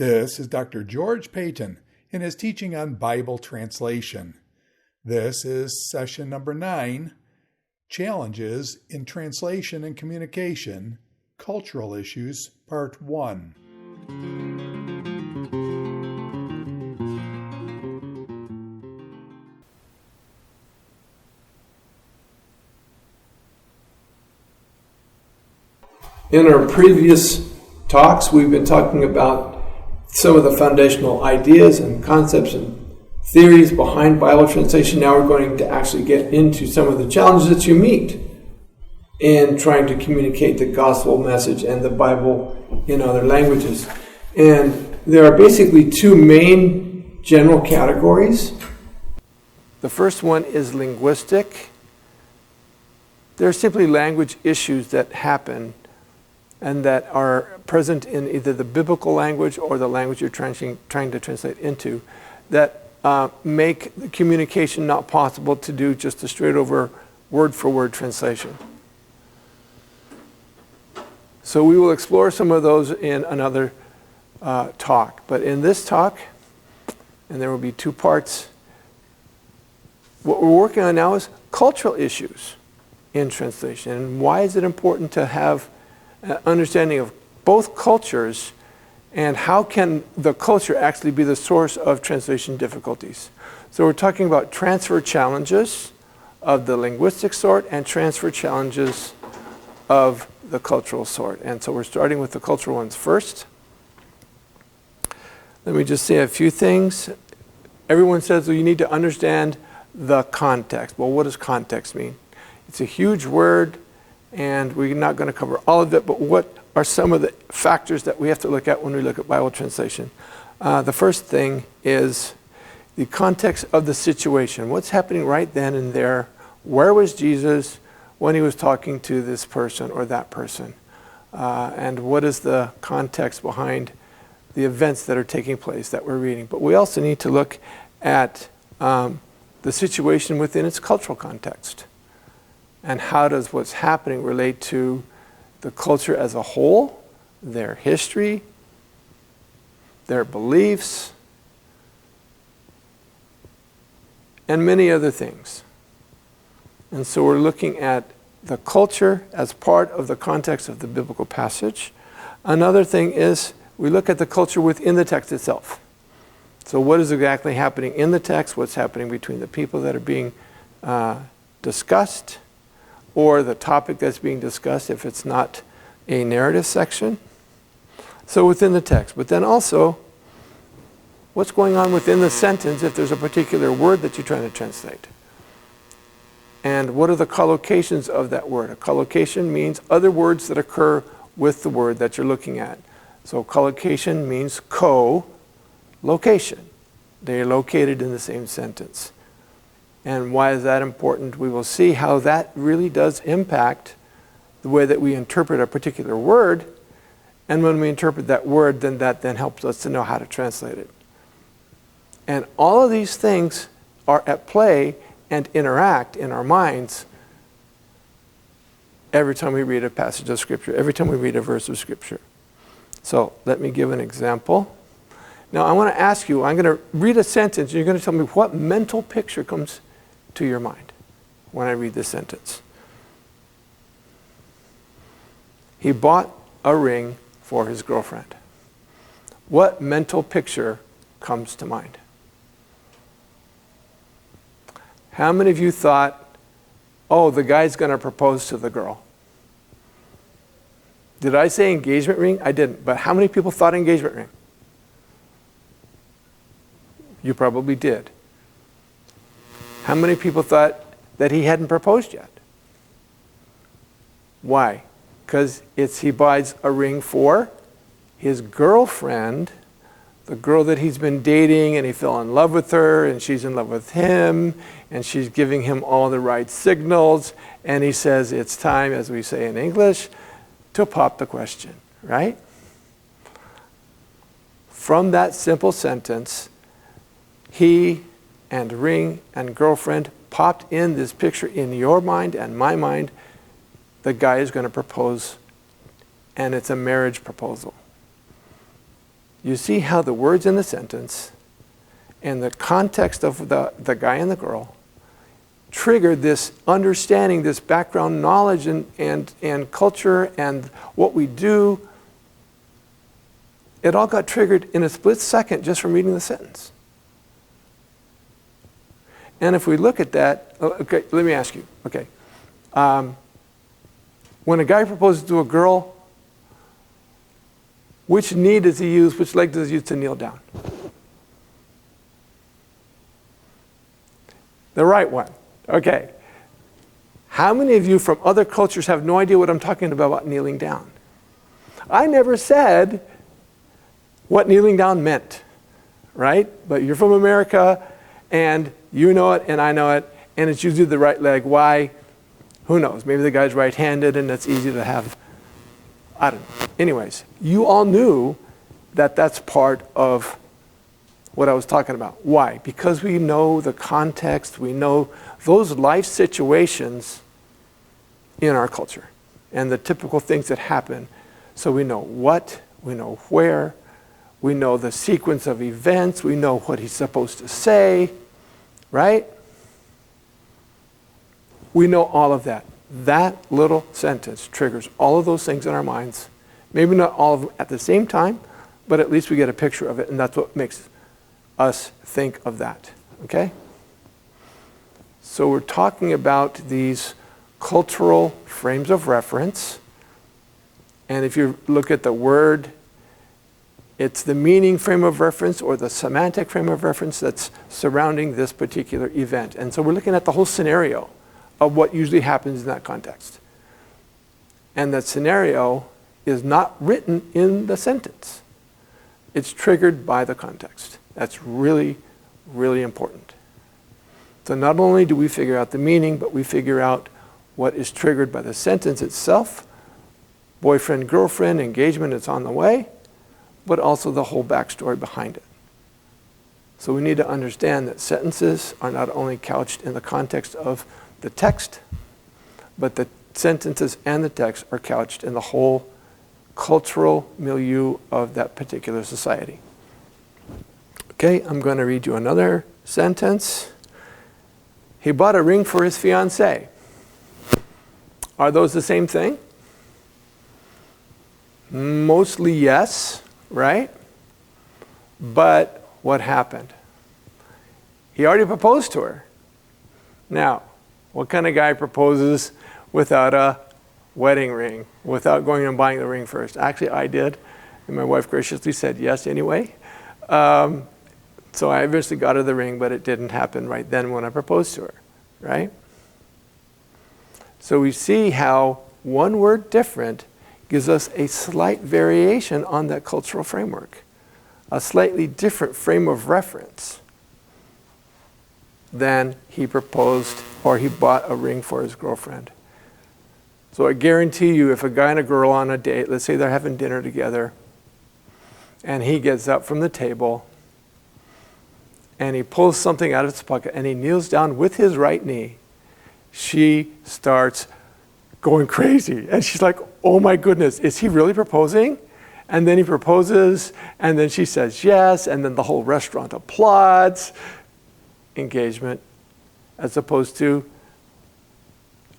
This is Dr. George Payton in his teaching on Bible translation. This is session number 9, Challenges in Translation and Communication, Cultural Issues, Part 1. In our previous talks, we've been talking about some of the foundational ideas and concepts and theories behind Bible translation. Now we're going to actually get into some of the challenges that you meet in trying to communicate the gospel message and the Bible in other languages. And there are basically two main general categories. The first one is linguistic. They're simply language issues that happen and that are present in either the biblical language or the language you're trying to translate into, that make the communication not possible to do just a straight over word-for-word translation. So we will explore some of those in another talk. But in this talk, and there will be two parts, what we're working on now is cultural issues in translation. And why is it important to have an understanding of both cultures, and how can the culture actually be the source of translation difficulties? So we're talking about transfer challenges of the linguistic sort and transfer challenges of the cultural sort. And so we're starting with the cultural ones first. Let me just say a few things. Everyone says, well, you need to understand the context. Well, what does context mean? It's a huge word, and we're not going to cover all of it, but what are some of the factors that we have to look at when we look at Bible translation? The first thing is the context of the situation. What's happening right then and there? Where was Jesus when he was talking to this person or that person? And what is the context behind the events that are taking place that we're reading? But we also need to look at the situation within its cultural context. And how does what's happening relate to the culture as a whole, their history, their beliefs, and many other things. And so we're looking at the culture as part of the context of the biblical passage. Another thing is we look at the culture within the text itself. So what is exactly happening in the text, what's happening between the people that are being discussed, or the topic that's being discussed if it's not a narrative section. So within the text. But then also, what's going on within the sentence if there's a particular word that you're trying to translate? And what are the collocations of that word? A collocation means other words that occur with the word that you're looking at. So collocation means co-location. They're located in the same sentence. And why is that important? We will see how that really does impact the way that we interpret a particular word. And when we interpret that word, then that helps us to know how to translate it. And all of these things are at play and interact in our minds every time we read a passage of Scripture, every time we read a verse of Scripture. So let me give an example. Now I want to ask you, I'm going to read a sentence, and you're going to tell me what mental picture comes to your mind when I read this sentence. He bought a ring for his girlfriend. What mental picture comes to mind? How many of you thought, oh, the guy's going to propose to the girl? Did I say engagement ring? I didn't. But how many people thought engagement ring? You probably did. How many people thought that he hadn't proposed yet? Why? Because he buys a ring for his girlfriend, the girl that he's been dating, and he fell in love with her, and she's in love with him, and she's giving him all the right signals, and he says it's time, as we say in English, to pop the question, right? From that simple sentence, he and ring and girlfriend popped in this picture in your mind and my mind. The guy is going to propose, and it's a marriage proposal. you see how the words in the sentence and the context of the guy and the girl triggered this understanding, this background knowledge and culture and what we do. It all got triggered in a split second just from reading the sentence. And if we look at that, okay, let me ask you, okay. When a guy proposes to a girl, which knee does he use, which leg does he use to kneel down? The right one. Okay. How many of you from other cultures have no idea what I'm talking about kneeling down? I never said what kneeling down meant, right? But you're from America, and you know it, and I know it, and it's usually the right leg. Why? Who knows? Maybe the guy's right-handed, and it's easy to have, I don't know. Anyways, you all knew that that's part of what I was talking about. Why? Because we know the context, we know those life situations in our culture and the typical things that happen. So we know what, we know where, we know the sequence of events, we know what he's supposed to say, right? We know all of that. That little sentence triggers all of those things in our minds. Maybe not all of them at the same time, but at least we get a picture of it, and that's what makes us think of that, okay? So we're talking about these cultural frames of reference, and if you look at the word, it's the meaning frame of reference or the semantic frame of reference that's surrounding this particular event. And so we're looking at the whole scenario of what usually happens in that context. And that scenario is not written in the sentence. It's triggered by the context. That's really, really important. So not only do we figure out the meaning, but we figure out what is triggered by the sentence itself, boyfriend, girlfriend, engagement, it's on the way, but also the whole backstory behind it. So we need to understand that sentences are not only couched in the context of the text, but the sentences and the text are couched in the whole cultural milieu of that particular society. Okay, I'm going to read you another sentence. He bought a ring for his fiancée. Are those the same thing? Mostly yes, right? But what happened? He already proposed to her. Now, what kind of guy proposes without a wedding ring, without going and buying the ring first? Actually, I did, and my wife graciously said yes anyway. So I eventually got her the ring, but it didn't happen right then when I proposed to her, right? So we see how one word different gives us a slight variation on that cultural framework, a slightly different frame of reference than he proposed or he bought a ring for his girlfriend. So I guarantee you, if a guy and a girl on a date, let's say they're having dinner together, and he gets up from the table and he pulls something out of his pocket and he kneels down with his right knee, she starts going crazy. And she's like, oh my goodness, is he really proposing? And then he proposes, and then she says yes, and then the whole restaurant applauds. Engagement, as opposed to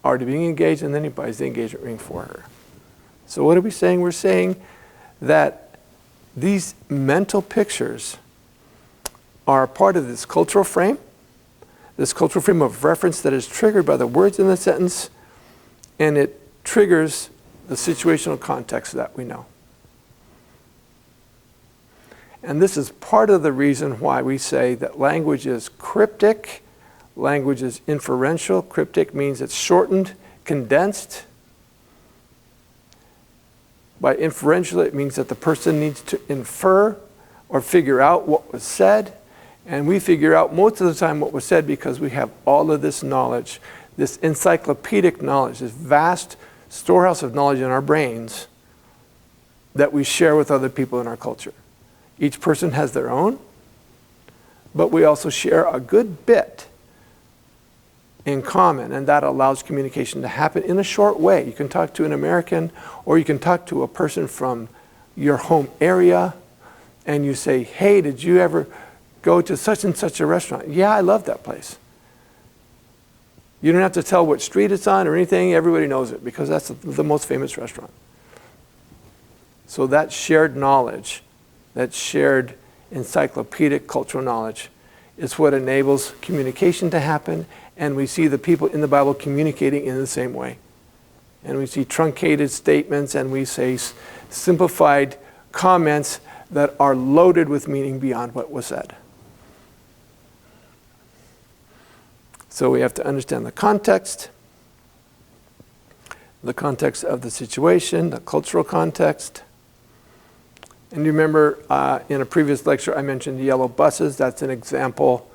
already being engaged, and then he buys the engagement ring for her. So what are we saying? We're saying that these mental pictures are a part of this cultural frame of reference that is triggered by the words in the sentence, and it triggers the situational context that we know. And this is part of the reason why we say that language is cryptic, language is inferential. Cryptic means it's shortened, condensed. By inferential, it means that the person needs to infer or figure out what was said. And we figure out most of the time what was said because we have all of this knowledge, this encyclopedic knowledge, this vast storehouse of knowledge in our brains that we share with other people in our culture. Each person has their own, but we also share a good bit in common, and that allows communication to happen in a short way. You can talk to an American, or you can talk to a person from your home area, and you say, hey, did you ever go to such and such a restaurant? Yeah, I love that place. You don't have to tell what street it's on or anything. Everybody knows it because that's the most famous restaurant. So that shared knowledge, that shared encyclopedic cultural knowledge is what enables communication to happen, and we see the people in the Bible communicating in the same way. And we see truncated statements, and we say simplified comments that are loaded with meaning beyond what was said. So we have to understand the context of the situation, the cultural context. And you remember in a previous lecture I mentioned yellow buses. That's an example.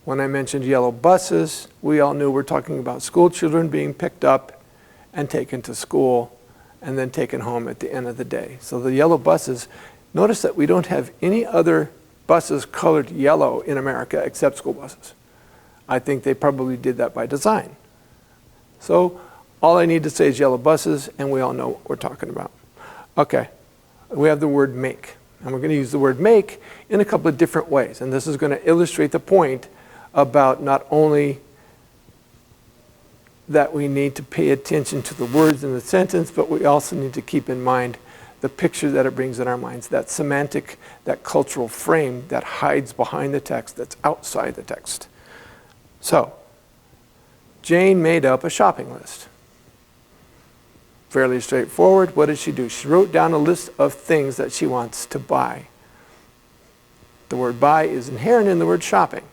When I mentioned yellow buses, we all knew we're talking about school children being picked up and taken to school and then taken home at the end of the day. So the yellow buses, notice that we don't have any other buses colored yellow in America except school buses. I think they probably did that by design. So all I need to say is yellow buses, and we all know what we're talking about. Okay, we have the word make. And we're going to use the word make in a couple of different ways. And this is going to illustrate the point about not only that we need to pay attention to the words in the sentence, but we also need to keep in mind the picture that it brings in our minds, that semantic, that cultural frame that hides behind the text, that's outside the text. So, Jane made up a shopping list. Fairly straightforward. What did she do? She wrote down a list of things that she wants to buy. The word buy is inherent in the word shopping.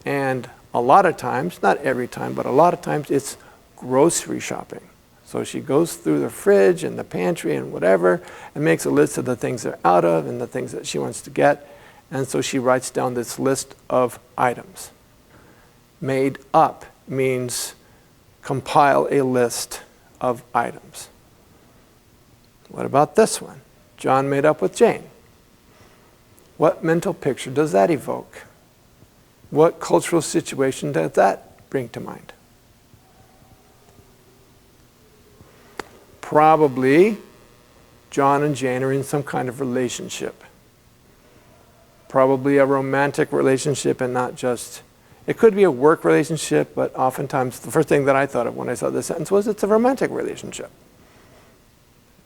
And a lot of times, not every time, but a lot of times it's grocery shopping. So she goes through the fridge and the pantry and whatever and makes a list of the things they're out of and the things that she wants to get. And so she writes down this list of items. Made up means compile a list of items. What about this one? John made up with Jane. What mental picture does that evoke? What cultural situation does that bring to mind? Probably John and Jane are in some kind of relationship. Probably a romantic relationship and not just... It could be a work relationship, but oftentimes the first thing that I thought of when I saw this sentence was it's a romantic relationship.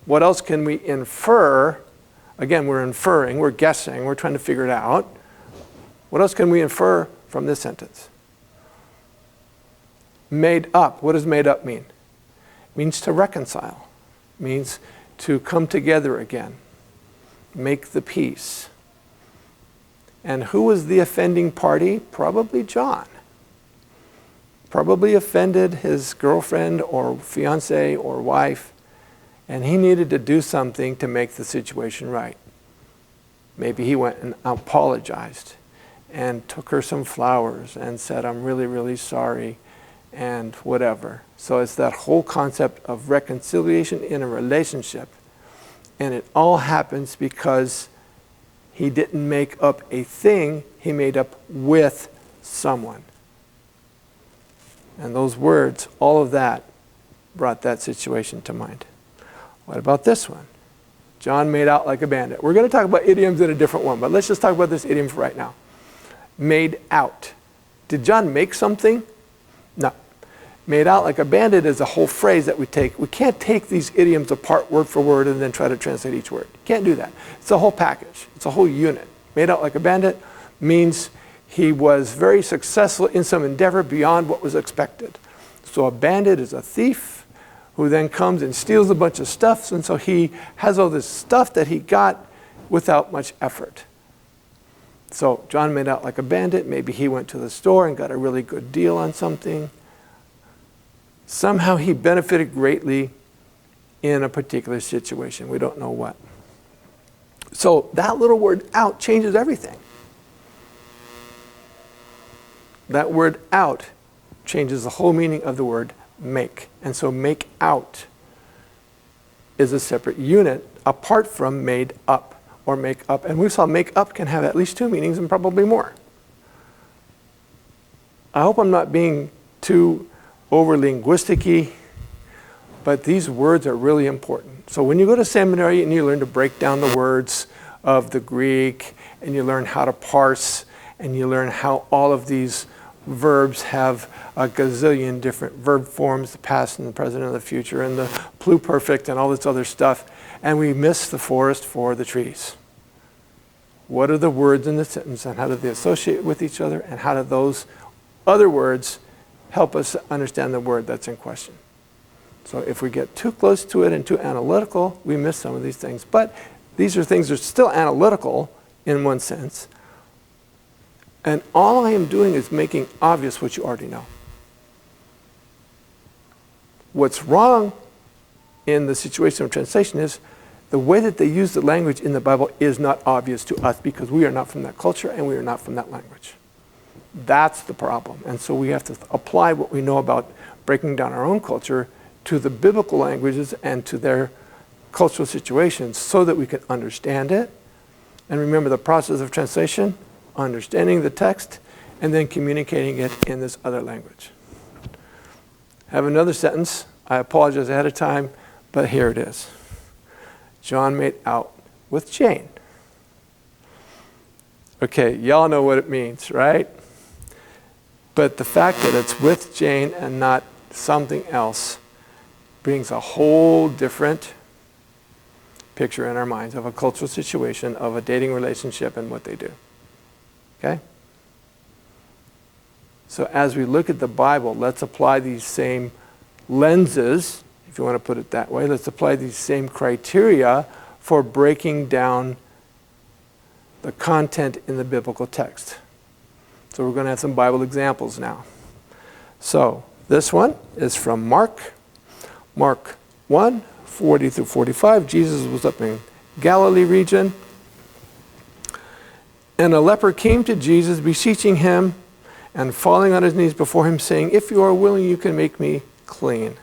What else can we infer? Again, we're inferring, we're guessing, we're trying to figure it out. What else can we infer from this sentence? Made up. What does made up mean? It means to reconcile. It means to come together again. Make the peace. And who was the offending party? Probably John. Probably offended his girlfriend or fiance or wife, and he needed to do something to make the situation right. Maybe he went and apologized and took her some flowers and said, I'm really, really sorry, and whatever. So it's that whole concept of reconciliation in a relationship. And it all happens because he didn't make up a thing, he made up with someone. And those words, all of that, brought that situation to mind. What about this one? John made out like a bandit. We're going to talk about idioms in a different one, but let's just talk about this idiom for right now. Made out. Did John make something? No. Made out like a bandit is a whole phrase that we take. We can't take these idioms apart word for word and then try to translate each word. Can't do that. It's a whole package. It's a whole unit. Made out like a bandit means he was very successful in some endeavor beyond what was expected. So a bandit is a thief who then comes and steals a bunch of stuff, and so he has all this stuff that he got without much effort. So John made out like a bandit. Maybe he went to the store and got a really good deal on something. Somehow he benefited greatly in a particular situation. We don't know what. So that little word out changes everything. That word out changes the whole meaning of the word make. And so make out is a separate unit apart from made up or make up. And we saw make up can have at least two meanings and probably more. I hope I'm not being too over linguistic-y, but these words are really important. So when you go to seminary and you learn to break down the words of the Greek, and you learn how to parse, and you learn how all of these verbs have a gazillion different verb forms, the past and the present and the future, and the pluperfect and all this other stuff, and we miss the forest for the trees. What are the words in the sentence, and how do they associate with each other, and how do those other words help us understand the word that's in question? So if we get too close to it and too analytical, we miss some of these things. But these are things that are still analytical in one sense. And all I am doing is making obvious what you already know. What's wrong in the situation of translation is the way that they use the language in the Bible is not obvious to us because we are not from that culture and we are not from that language. That's the problem. And so we have to apply what we know about breaking down our own culture to the biblical languages and to their cultural situations so that we can understand it. And remember the process of translation, understanding the text, and then communicating it in this other language. I have another sentence. I apologize ahead of time, but here it is. John made out with Jane. Okay, y'all know what it means, right? But the fact that it's with Jane and not something else brings a whole different picture in our minds of a cultural situation, of a dating relationship and what they do. Okay? So as we look at the Bible, let's apply these same lenses, if you want to put it that way. Let's apply these same criteria for breaking down the content in the biblical text. So we're going to have some Bible examples now. So this one is from Mark 1, 40 through 45. Jesus was up in Galilee region. And a leper came to Jesus, beseeching him and falling on his knees before him, saying, "If you are willing, you can make me clean."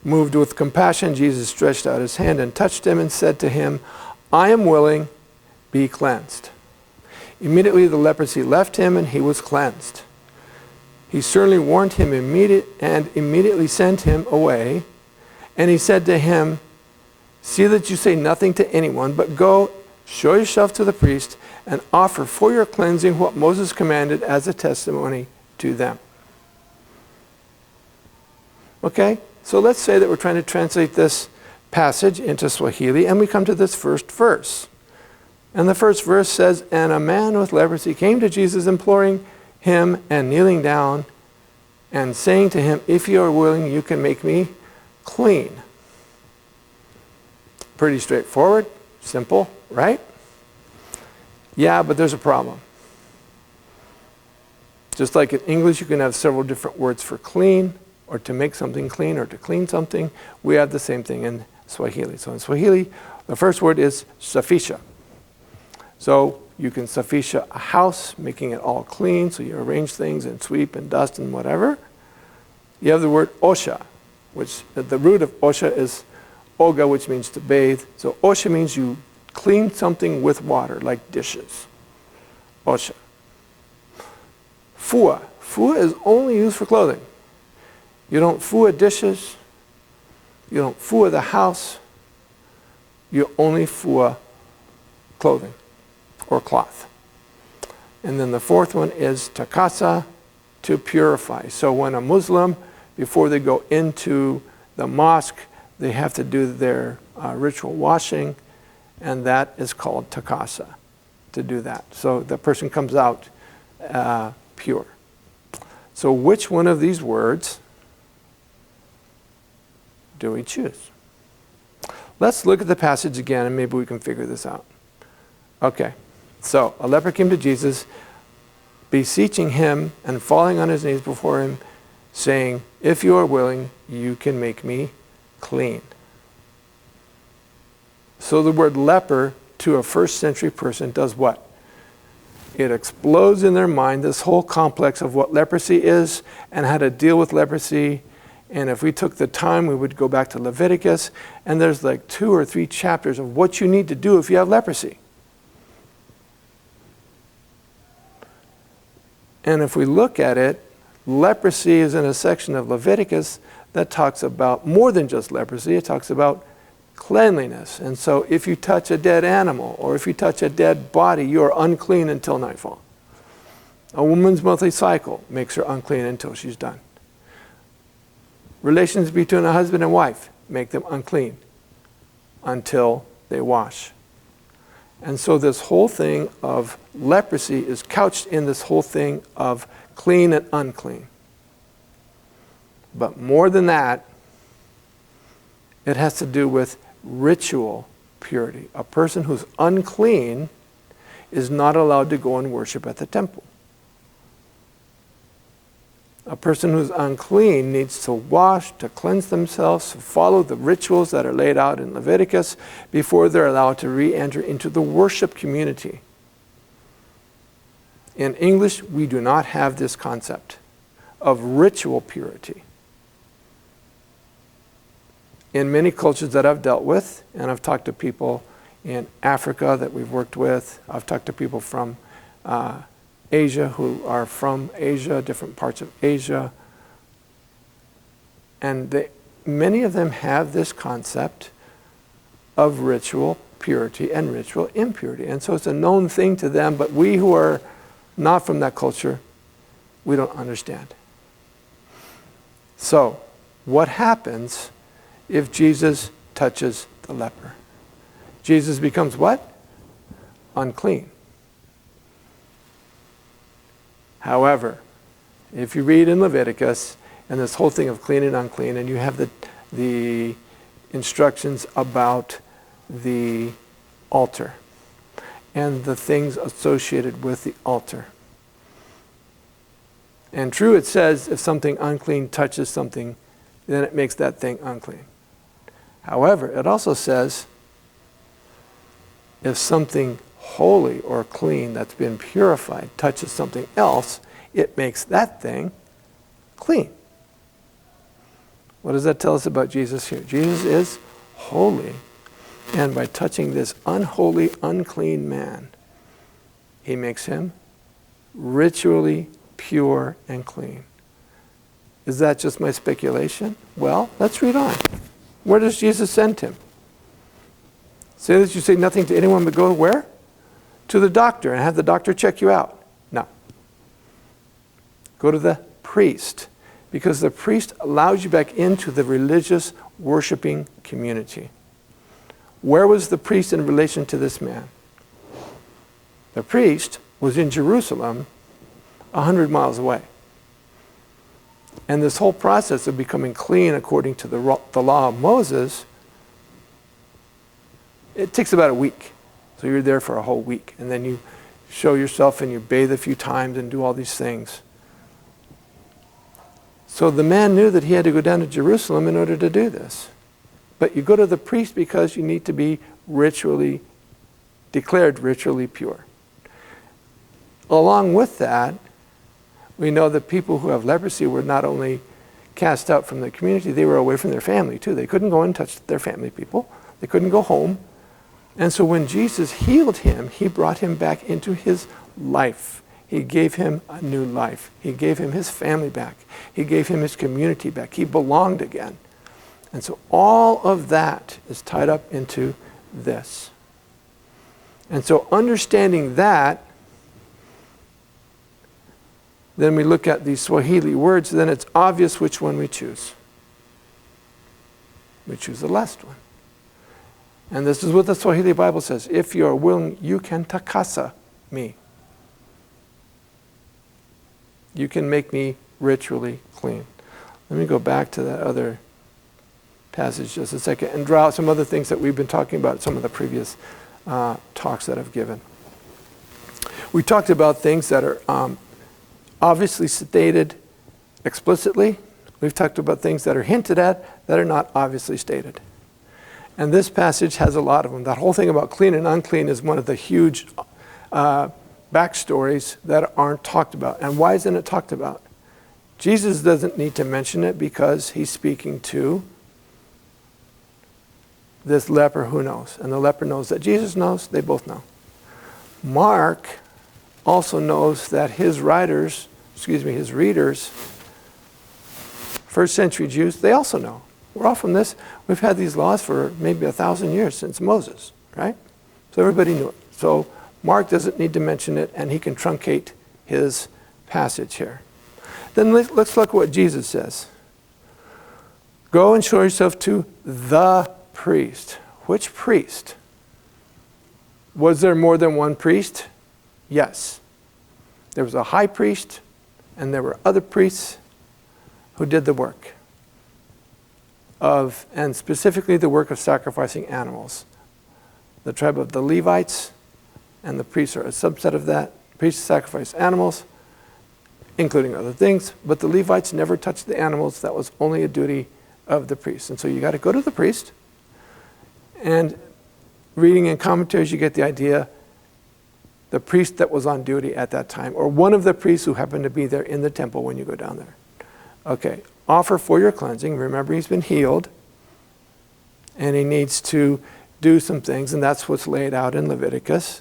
Moved with compassion, Jesus stretched out his hand and touched him and said to him, "I am willing, be cleansed." Immediately the leprosy left him and he was cleansed. He sternly warned him and immediately sent him away. And he said to him, "See that you say nothing to anyone, but go, show yourself to the priest, and offer for your cleansing what Moses commanded as a testimony to them." Okay, so let's say that we're trying to translate this passage into Swahili, and we come to this first verse. And the first verse says, "And a man with leprosy came to Jesus, imploring him and kneeling down and saying to him, 'If you are willing, you can make me clean.'" Pretty straightforward, simple, right? Yeah, but there's a problem. Just like in English, you can have several different words for clean, or to make something clean, or to clean something. We have the same thing in Swahili. So in Swahili, the first word is safisha. So you can safisha a house, making it all clean, so you arrange things and sweep and dust and whatever. You have the word osha, which the root of osha is oga, which means to bathe. So osha means you clean something with water, like dishes. Osha. Fua. Fua is only used for clothing. You don't fua dishes. You don't fua the house. You only fua clothing or cloth. And then the fourth one is takasa, to purify. So when a Muslim, before they go into the mosque, they have to do their ritual washing, and that is called takasa, to do that. So the person comes out pure. So which one of these words do we choose? Let's look at the passage again, and maybe we can figure this out. Okay, so a leper came to Jesus, beseeching him and falling on his knees before him, saying, "If you are willing, you can make me clean." So the word leper to a first century person does what? It explodes in their mind this whole complex of what leprosy is and how to deal with leprosy. And if we took the time, we would go back to Leviticus, and there's like 2 or 3 chapters of what you need to do if you have leprosy. And if we look at it, leprosy is in a section of Leviticus that talks about more than just leprosy. It talks about cleanliness. And so if you touch a dead animal or if you touch a dead body, you are unclean until nightfall. A woman's monthly cycle makes her unclean until she's done. Relations between a husband and wife make them unclean until they wash. And so this whole thing of leprosy is couched in this whole thing of clean and unclean. But more than that, it has to do with ritual purity. A person who's unclean is not allowed to go and worship at the temple. A person who's unclean needs to wash, to cleanse themselves, to follow the rituals that are laid out in Leviticus before they're allowed to re-enter into the worship community. In English, we do not have this concept of ritual purity. In many cultures that I've dealt with, and I've talked to people in Africa that we've worked with, I've talked to people from Asia who are from Asia, different parts of Asia. And many of them have this concept of ritual purity and ritual impurity. And so it's a known thing to them, but we who are not from that culture, we don't understand. So, what happens if Jesus touches the leper? Jesus becomes what? Unclean. However, if you read in Leviticus and this whole thing of clean and unclean, and you have the instructions about the altar and the things associated with the altar. And true, it says if something unclean touches something, then it makes that thing unclean. However, it also says if something holy or clean that's been purified touches something else, it makes that thing clean. What does that tell us about Jesus here? Jesus is holy, and by touching this unholy, unclean man, he makes him ritually pure and clean. Is that just my speculation? Well, let's read on. Where does Jesus send him? Say that you say nothing to anyone but go where? To the doctor and have the doctor check you out. No. Go to the priest, because the priest allows you back into the religious worshiping community. Where was the priest in relation to this man? The priest was in Jerusalem, 100 miles away. And this whole process of becoming clean according to the law of Moses, it takes about a week. So you're there for a whole week. And then you show yourself and you bathe a few times and do all these things. So the man knew that he had to go down to Jerusalem in order to do this. But you go to the priest because you need to be declared ritually pure. Along with that, we know that people who have leprosy were not only cast out from the community, they were away from their family too. They couldn't go and touch their family people. They couldn't go home. And so when Jesus healed him, he brought him back into his life. He gave him a new life. He gave him his family back. He gave him his community back. He belonged again. And so all of that is tied up into this. And so understanding that, then we look at these Swahili words, then it's obvious which one we choose. We choose the last one. And this is what the Swahili Bible says. If you are willing, you can takasa me. You can make me ritually clean. Let me go back to that other passage just a second and draw out some other things that we've been talking about, some of the previous talks that I've given. We talked about things that are obviously stated explicitly. We've talked about things that are hinted at that are not obviously stated. And this passage has a lot of them. That whole thing about clean and unclean is one of the huge backstories that aren't talked about. And why isn't it talked about? Jesus doesn't need to mention it because he's speaking to this leper who knows. And the leper knows that Jesus knows. They both know. Mark also knows that his readers, first century Jews, they also know. We're all from this. We've had these laws for maybe 1,000 years since Moses, right? So everybody knew it. So Mark doesn't need to mention it, and he can truncate his passage here. Then let's look at what Jesus says. Go and show yourself to the priest. Which priest? Was there more than one priest? Yes. There was a high priest, and there were other priests who did the work of, and specifically the work of sacrificing animals. The tribe of the Levites and the priests are a subset of that. Priests sacrifice animals, including other things, but the Levites never touched the animals. That was only a duty of the priest. And so you got to go to the priest, and reading in commentaries, you get the idea the priest that was on duty at that time, or one of the priests who happened to be there in the temple when you go down there. Okay, offer for your cleansing. Remember, he's been healed, and he needs to do some things, and that's what's laid out in Leviticus,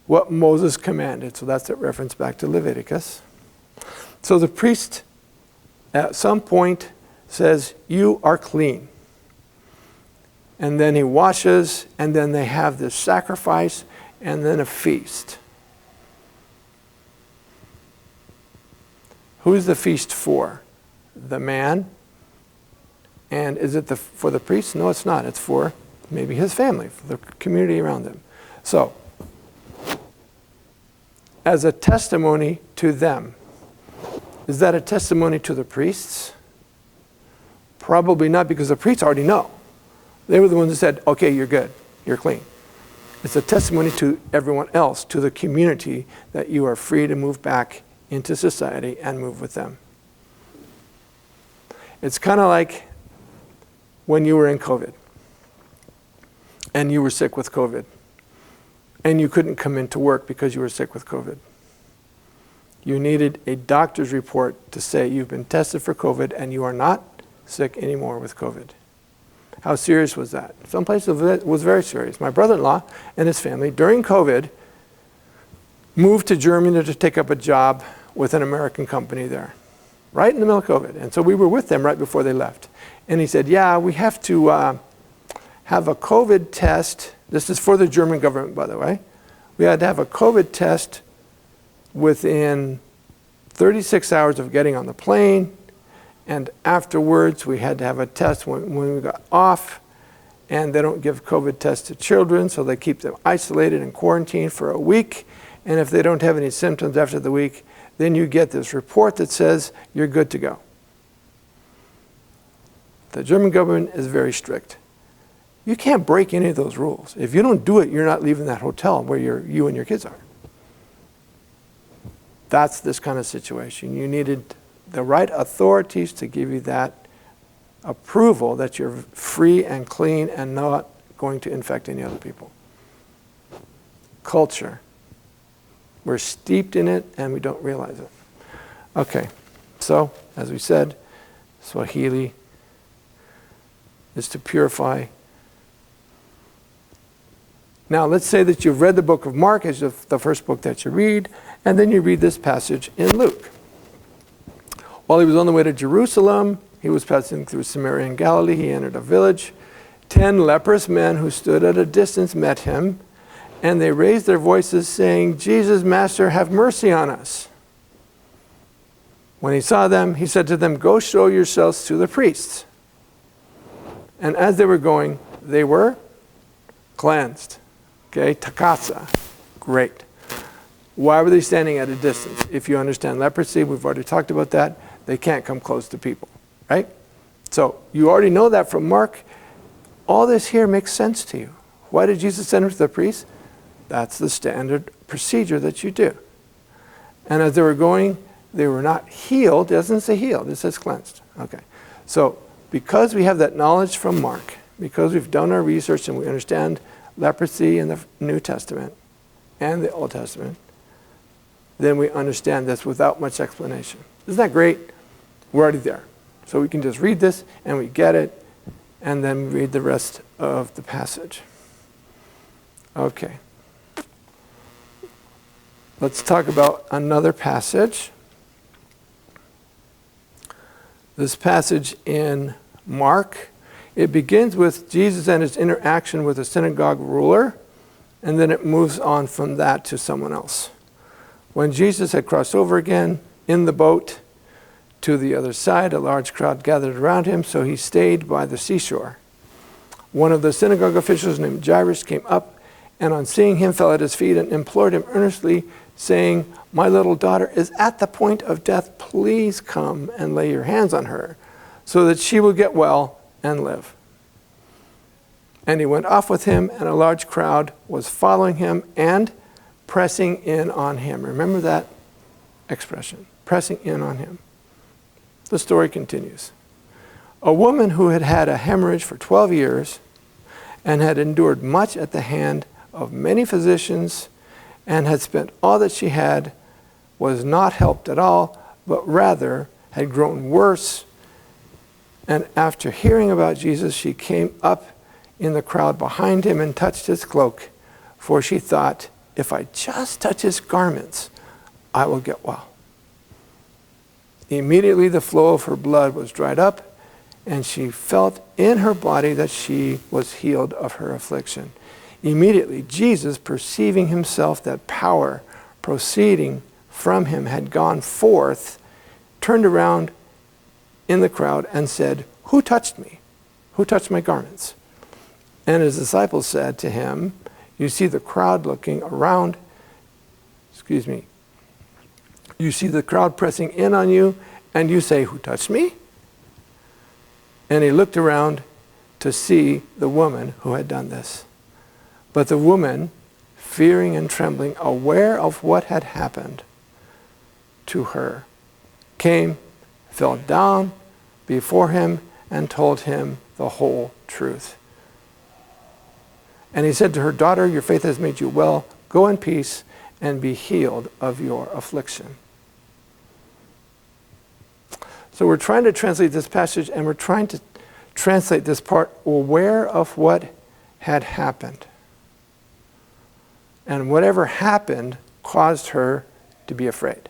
what Moses commanded. So that's a reference back to Leviticus. So the priest at some point says, you are clean. And then he washes, and then they have this sacrifice, and then a feast. Who's the feast for? The man. And is it for the priest? No, it's not. It's for maybe his family, for the community around them. So, as a testimony to them, is that a testimony to the priests? Probably not, because the priests already know. They were the ones that said, okay, you're good, you're clean. It's a testimony to everyone else, to the community, that you are free to move back into society and move with them. It's kind of like when you were in COVID and you were sick with COVID and you couldn't come into work because you were sick with COVID. You needed a doctor's report to say you've been tested for COVID and you are not sick anymore with COVID. How serious was that? Some places it was very serious. My brother-in-law and his family, during COVID, moved to Germany to take up a job with an American company there, right in the middle of COVID. And so we were with them right before they left. And he said, yeah, we have to have a COVID test. This is for the German government, by the way. We had to have a COVID test within 36 hours of getting on the plane. And afterwards, we had to have a test when we got off. And they don't give COVID tests to children, so they keep them isolated and quarantined for a week. And if they don't have any symptoms after the week, then you get this report that says you're good to go. The German government is very strict. You can't break any of those rules. If you don't do it, you're not leaving that hotel where you and your kids are. That's this kind of situation. You needed the right authorities to give you that approval that you're free and clean and not going to infect any other people. Culture. We're steeped in it and we don't realize it. Okay, so as we said, Swahili is to purify. Now let's say that you've read the book of Mark as the first book that you read, and then you read this passage in Luke. While he was on the way to Jerusalem, he was passing through Samaria and Galilee. He entered a village. 10 leprous men who stood at a distance met him, and they raised their voices saying, Jesus, Master, have mercy on us. When he saw them, he said to them, go show yourselves to the priests. And as they were going, they were cleansed. Okay, takasa. Great. Why were they standing at a distance? If you understand leprosy, we've already talked about that. They can't come close to people, right? So you already know that from Mark. All this here makes sense to you. Why did Jesus send them to the priests? That's the standard procedure that you do. And as they were going, they were not healed. It doesn't say healed, it says cleansed. Okay. So because we have that knowledge from Mark, because we've done our research and we understand leprosy in the New Testament and the Old Testament, then we understand this without much explanation. Isn't that great? We're already there. So we can just read this and we get it, and then read the rest of the passage. Okay. Let's talk about another passage. This passage in Mark. It begins with Jesus and his interaction with a synagogue ruler, and then it moves on from that to someone else. When Jesus had crossed over again in the boat to the other side, a large crowd gathered around him, so he stayed by the seashore. One of the synagogue officials named Jairus came up, and on seeing him fell at his feet and implored him earnestly, saying, "My little daughter is at the point of death. Please come and lay your hands on her, so that she will get well and live." And he went off with him, and a large crowd was following him and pressing in on him. Remember that expression, pressing in on him. The story continues. A woman who had had a hemorrhage for 12 years and had endured much at the hand of many physicians and had spent all that she had, was not helped at all, but rather had grown worse. And after hearing about Jesus, she came up in the crowd behind him and touched his cloak, for she thought, "If I just touch his garments, I will get well." Immediately the flow of her blood was dried up, and she felt in her body that she was healed of her affliction. Immediately Jesus, perceiving himself that power proceeding from him had gone forth, turned around in the crowd and said, "Who touched me? Who touched my garments?" And his disciples said to him, "You see the crowd looking around, you see the crowd pressing in on you, and you say, 'Who touched me?'" And he looked around to see the woman who had done this. But the woman, fearing and trembling, aware of what had happened to her, came, fell down before him, and told him the whole truth. And he said to her, "Daughter, your faith has made you well. Go in peace and be healed of your affliction." So we're trying to translate this passage, and we're trying to translate this part, aware of what had happened. And whatever happened caused her to be afraid.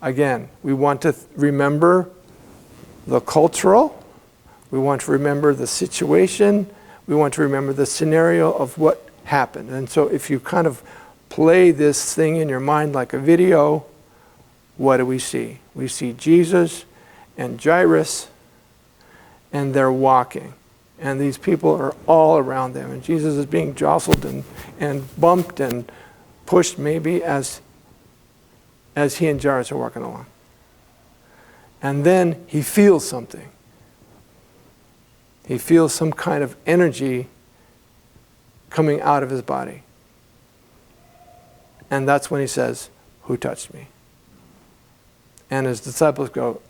Again, we want to remember the cultural, we want to remember the situation, we want to remember the scenario of what happened. And so if you kind of play this thing in your mind like a video, what do we see? We see Jesus and Jairus, and they're walking. And these people are all around them. And Jesus is being jostled and bumped and pushed maybe as he and Jairus are walking along. And then he feels something. He feels some kind of energy coming out of his body. And that's when he says, "Who touched me?" And his disciples go,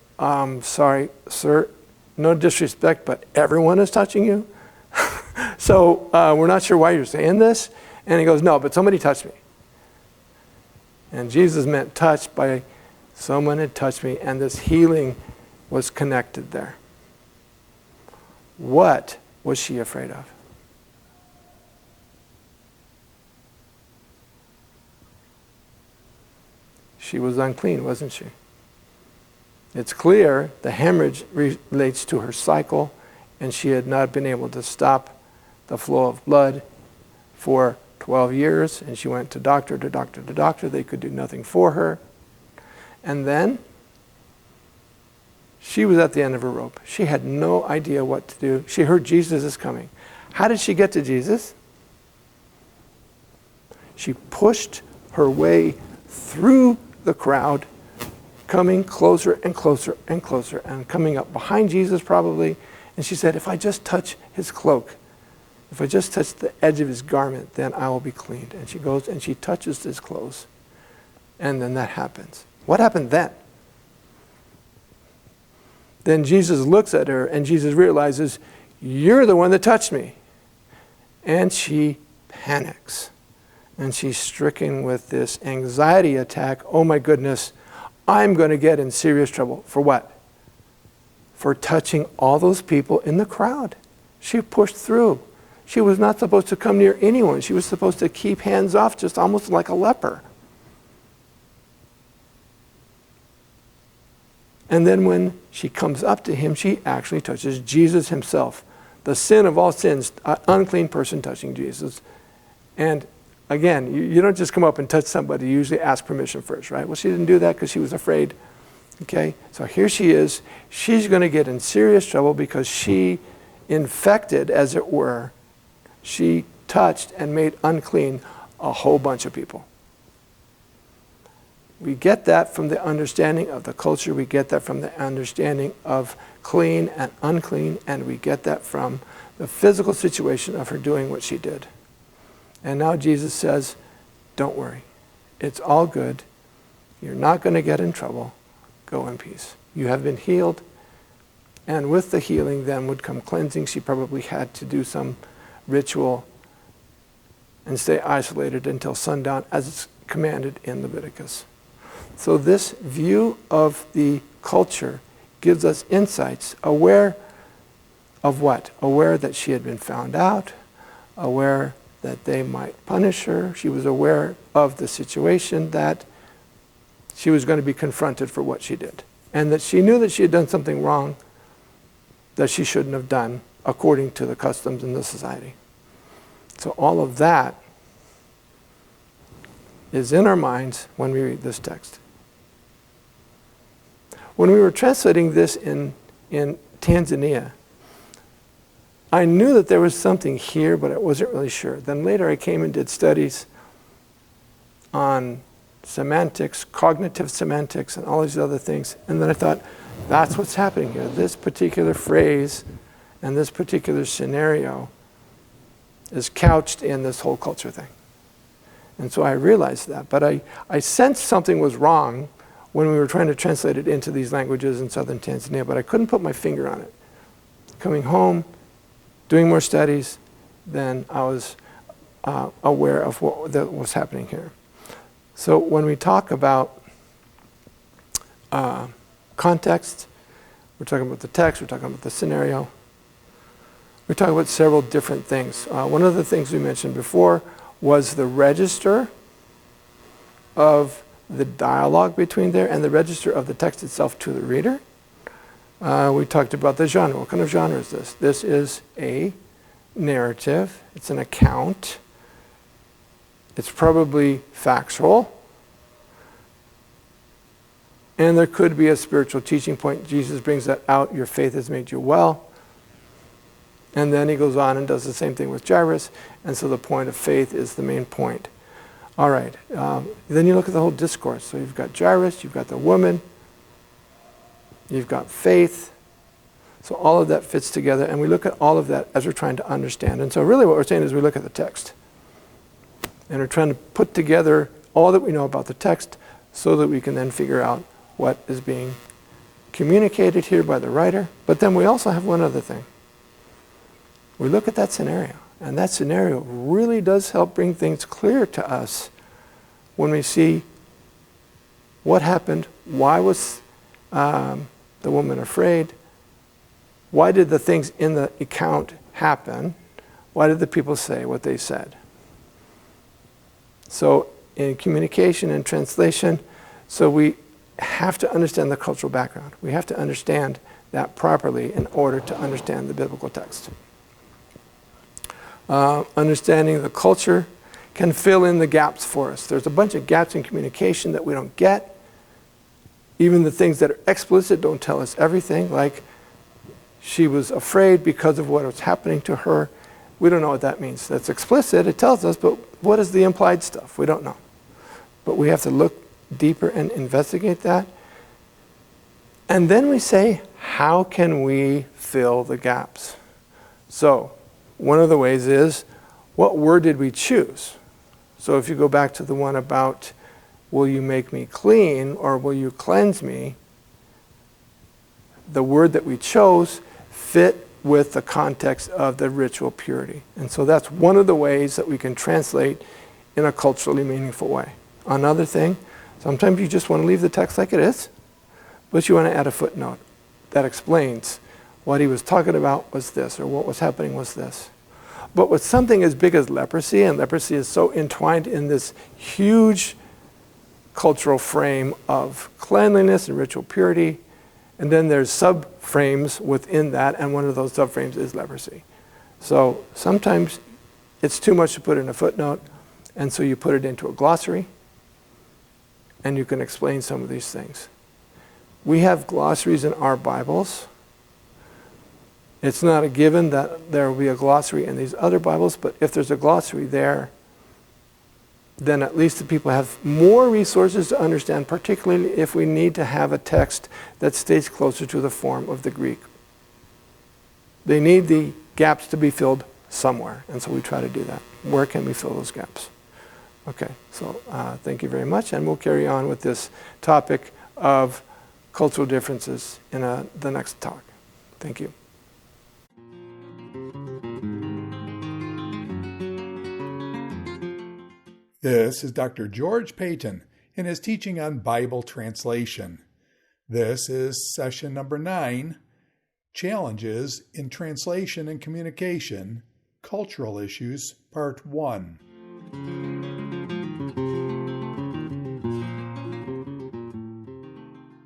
"Sorry, sir, no disrespect, but everyone is touching you. So we're not sure why you're saying this." And he goes, "No, but somebody touched me." And Jesus meant touched by someone had touched me, and this healing was connected there. What was she afraid of? She was unclean, wasn't she? It's clear the hemorrhage relates to her cycle, and she had not been able to stop the flow of blood for 12 years, and she went to doctor to doctor to doctor. They could do nothing for her. And then she was at the end of her rope. She had no idea what to do. She heard Jesus is coming. How did she get to Jesus? She pushed her way through the crowd, coming closer and closer and closer, and coming up behind Jesus probably. And she said, "If I just touch his cloak, if I just touch the edge of his garment, then I will be cleaned." And she goes and she touches his clothes. And then that happens. What happened then? Then Jesus looks at her, and Jesus realizes, "You're the one that touched me." And she panics. And she's stricken with this anxiety attack. Oh my goodness, I'm going to get in serious trouble. For what? For touching all those people in the crowd. She pushed through. She was not supposed to come near anyone. She was supposed to keep hands off, just almost like a leper. And then when she comes up to him, she actually touches Jesus himself. The sin of all sins, an unclean person touching Jesus. And again, you don't just come up and touch somebody. You usually ask permission first, right? Well, she didn't do that because she was afraid. Okay, so here she is. She's going to get in serious trouble because she infected, as it were. She touched and made unclean a whole bunch of people. We get that from the understanding of the culture. We get that from the understanding of clean and unclean. And we get that from the physical situation of her doing what she did. And now Jesus says, don't worry. It's all good. You're not going to get in trouble. Go in peace. You have been healed. And with the healing then would come cleansing. She probably had to do some ritual and stay isolated until sundown as it's commanded in Leviticus. So this view of the culture gives us insights, aware of what? Aware that she had been found out, aware that they might punish her. She was aware of the situation that she was going to be confronted for what she did. And that she knew that she had done something wrong that she shouldn't have done according to the customs in the society. So all of that is in our minds when we read this text. When we were translating this in Tanzania, I knew that there was something here, but I wasn't really sure. Then later I came and did studies on semantics, cognitive semantics, and all these other things. And then I thought, that's what's happening here. This particular phrase and this particular scenario is couched in this whole culture thing. And so I realized that. But I sensed something was wrong when we were trying to translate it into these languages in southern Tanzania, but I couldn't put my finger on it. Coming home, doing more studies, then I was aware of what was happening here. So when we talk about context, we're talking about the text, we're talking about the scenario, we're talking about several different things. One of the things we mentioned before was the register of the dialogue between there and the register of the text itself to the reader. We talked about the genre. What kind of genre is this? This is a narrative. It's an account. It's probably factual. And there could be a spiritual teaching point. Jesus brings that out. Your faith has made you well. And then he goes on and does the same thing with Jairus. And so the point of faith is the main point. All right. Then you look at the whole discourse. So you've got Jairus, you've got the woman, you've got faith. So all of that fits together. And we look at all of that as we're trying to understand. And so really what we're saying is we look at the text. And we're trying to put together all that we know about the text so that we can then figure out what is being communicated here by the writer. But then we also have one other thing. We look at that scenario. And that scenario really does help bring things clear to us when we see what happened, why was the woman afraid, why did the things in the account happen, why did the people say what they said. So in communication and translation, so we have to understand the cultural background. We have to understand that properly in order to understand the biblical text. Understanding the culture can fill in the gaps for us. There's a bunch of gaps in communication that we don't get. Even the things that are explicit don't tell us everything, like she was afraid because of what was happening to her. We don't know what that means. That's explicit, it tells us, but what is the implied stuff? We don't know. But we have to look deeper and investigate that. And then we say, how can we fill the gaps? So, one of the ways is, what word did we choose? So if you go back to the one about, will you make me clean or will you cleanse me? The word that we chose fit with the context of the ritual purity. And so that's one of the ways that we can translate in a culturally meaningful way. Another thing, sometimes you just want to leave the text like it is, but you want to add a footnote that explains what he was talking about was this, or what was happening was this. But with something as big as leprosy, and leprosy is so entwined in this huge cultural frame of cleanliness and ritual purity, And then there's subframes within that, and one of those subframes is leprosy. So sometimes it's too much to put in a footnote, and so you put it into a glossary, and you can explain some of these things. We have glossaries in our Bibles. It's not a given that there will be a glossary in these other Bibles, but if there's a glossary there, then at least the people have more resources to understand, particularly if we need to have a text that stays closer to the form of the Greek. They need the gaps to be filled somewhere, and so we try to do that. Where can we fill those gaps? Okay, so thank you very much, and we'll carry on with this topic of cultural differences in the next talk. Thank you. This is Dr. George Payton in his teaching on Bible translation. This is session number 9, Challenges in Translation and Communication, Cultural Issues, Part 1.